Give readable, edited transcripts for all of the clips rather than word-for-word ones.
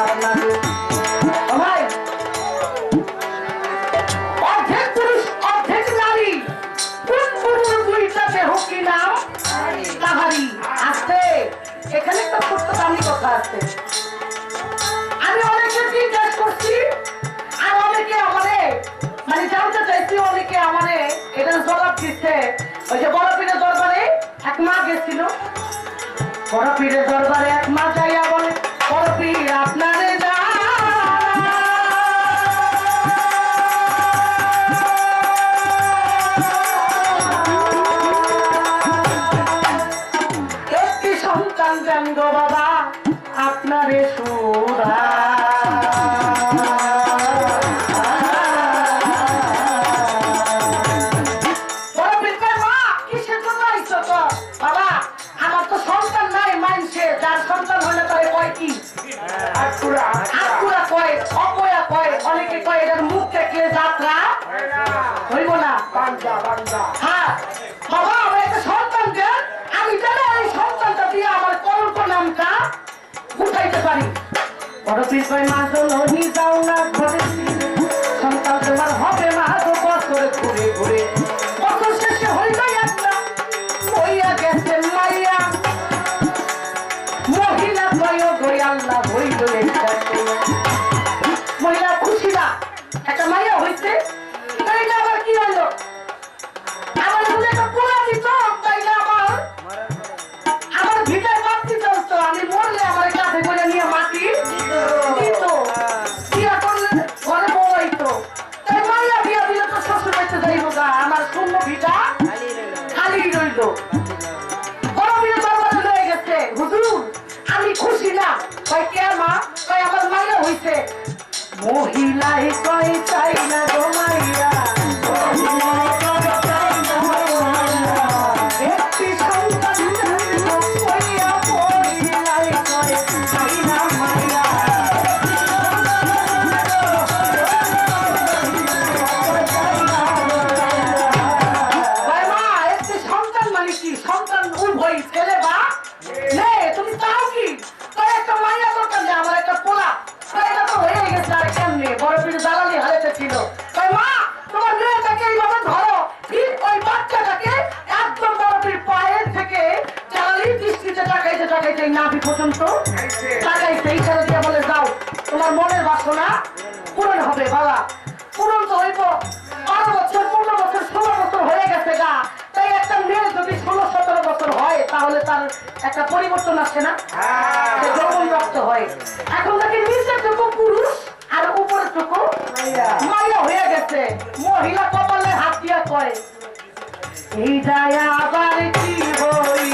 আপনাদের ভাই অর্ধেক পুরুষ অর্ধেক নারী কোন পুরুষ দুইটা দেহ কি নাম তাহারি আসতে এখানে একটা ছোট্ট দামি কথা আছে আমি অনেকে জিজ্ঞেস করছি আর অনেকে আমারে মানে জানতে চাইছি অনেকে আমারে এটা জবাব দিচ্ছে ওই যে বড় পীরের দরবারে এক মা গেছিল বড় পীরের দরবারে এক মা যাইয়া বলে বড় পীর আপনারে একটি সন্তান দেন গো বাবা আপনারে সুধা অনেকে কয় এটার মুখ দেখলে যাত্রা হইব না হ্যাঁ বাবা আমার একটা সন্তান দেন আমি যেন এই সন্তানটা দিয়ে আমার কল্প নামটা উঠাইতে পারি বড় পীর কয় মা জননী যাও না ঘরে সন্তান তোমার হবে মা তো বছর ঘুরে ঘুরে বছর শেষে হইল একটা হইয়া গেছে মাইয়া মহিলা কয় গই আল্লাহ হইল একটা মহিলা খুশি না একটা মাইয়া হয়েছে তাইলে আবার কি হলো আমার যদি একটা পোলা দিত তাইলে আমার ভিটায় মাটি চলতো আমি মরলে আমার কাছে করে নিয়ে মাটি দিত বিয়া করলে ঘরে বইতো তাই মাইয়া বিয়া দিলে তো শ্বশুর বাড়িতে যাইব গা আমার শূন্য ভিটা খালি রইল বড় বিয়ে দরবারে রয়ে গেছে হুজুর আমি খুশি না ভাই কে মা ভাই আমার মাইয়া হয়েছে মহিলাই কই চাই না গো মাইয়া একটি সন্তান কইয়া মহিলাই কই চাই না মাইয়া ভাই মা একটি সন্তান মানে কি সন্তান উভয় ছেলে বা নে তুমি চাও কি তোর একটা মাইয়া দরকার নেই আমার একটা পোলা এটা তো হয়ে গেছে আর কেমনে বড় পীর দালালি হালেতে ছিল তাই মা তোমার মেয়েটাকে এইভাবে ধরো ঠিক ওই বাচ্চাটাকে একদম বড় পীর পায়ের থেকে চালালি দৃষ্টিতে টাকাইতে নাভি পর্যন্ত টাকাইতে ইশারা দিয়ে বলে যাও তোমার মনের বাসনা পূরণ হবে বাবা পূরণ তো হইব 12 বছর 15 বছর 16 বছর হয়ে গেছে গা তাই একটা মেয়ে যদি 16-17 বছর হয় তাহলে তার একটা পরিবর্তন আসে না যৌবন রক্ত হয় এখন নাকি নিচের টুকু পুরুষ আর উপরের টুকু মাইয়া হয়ে গেছে মহিলা কপালে হাত দিয়া কয় এই যায় আবার কি হই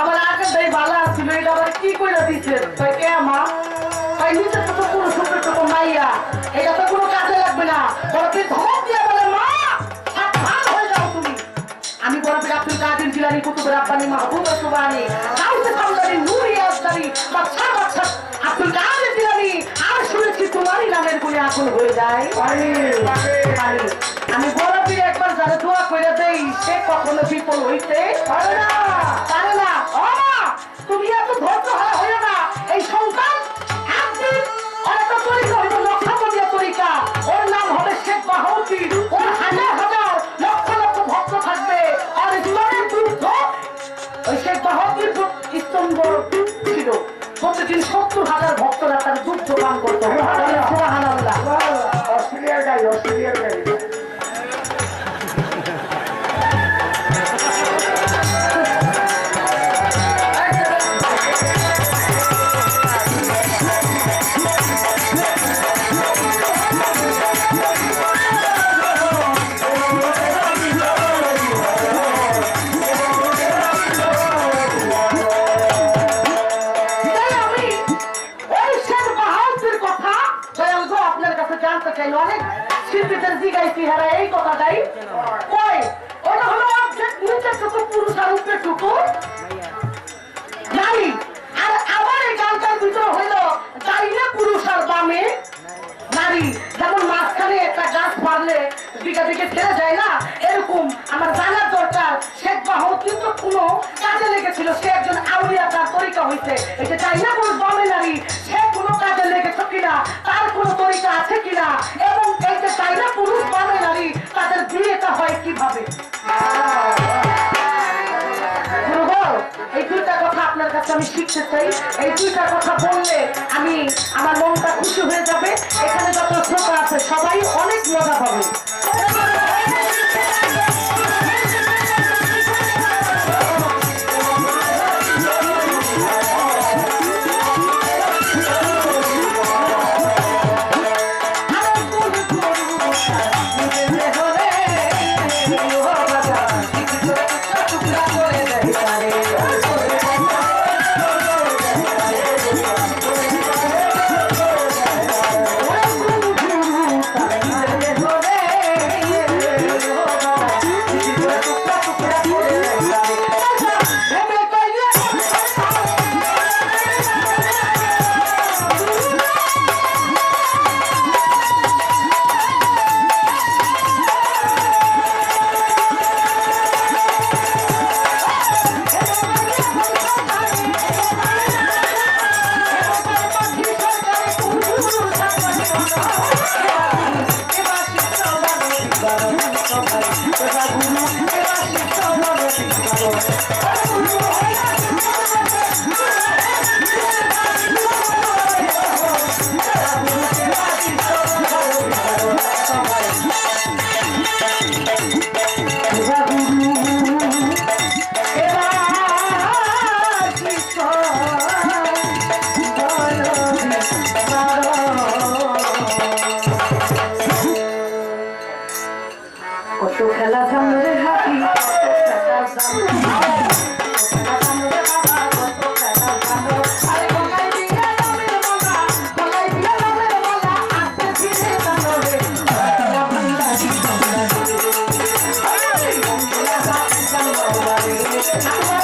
আমার আগের দাই ভালো আসছিল এটা আবার কি করে দিচ্ছে কে মা নিচে তো পুরো সুন্দর তো মাইয়া এটা তো কোনো কাজে লাগবে না বড় পীর ধমক দিয়ে বলে মা সাবধান হয়ে যাও তুমি আমি বড় পীর আব্দুল কাদের জিলানী কুতুব রাব্বানী মাহবুব সুবহানী গাউসে কামদানি নূরি আজদারি বাদশা আব্দুল কাদের জিলানী আর শুনেছি তোমারই নামের গুণে আকুল হয়ে যায় আমি বড় পীর একবার যারা দোয়া করে দেই সে কখনো বিফল হইতে পারে না তুমি এত ধৈর্য হয়ে না এই সন্তান একদিন অনেক তরিকা হইব লক্ষাপদীয় তরিকা ওর নাম হবে শেখ বাহাউদ্দিন ওর হাজার লক্ষ লক্ষ ভক্ত থাকবে আর জীবনের যুদ্ধ ওই শেখ বাহাউদ্দিন স্তম্ভ ছিল প্রতিদিন 70,000 ভক্তরা তার যুদ্ধ পান করতো সুবহানাল্লাহ অস্ট্রেলিয়ার গাই চেহারা এই কথাটাই কয় ওটা হলো নিচেরটুকু পুরুষ আর উপরেরটুকু নারী। আর আবার এই গানটার ভিতরে হইলো ডাইনে পুরুষ আর বামে নারী। যেমন মাঝখানে একটা গাছ পারলে দিকে দিকে ছেড়ে যায় না, এরকম আমার জানার দরকার শেখ বাহাদুর কিন্তু কোনো কাজে লেগেছিল, সে একজন আউলিয়া, তার তরিকা হইছে এই যে ডাইনে পুরুষ বামে নারী, সে কোনো কাজে লেগেছে কিনা, তার কোনো তরিকা আছে কিনা, এবং এই যে ডাইনে পুরুষ বামে নারী তাদের বিয়েটা হয় কিভাবে। এই দুইটা কথা আপনার কাছে আমি শিখতে চাই। এই দুইটা কথা বললে আমি আমার মনটা খুশি হয়ে যাবে। এখানে যত শ্রোতা আছে সবাই অনেক মজা পাবে। কত খেলা সামনে হাতি I'm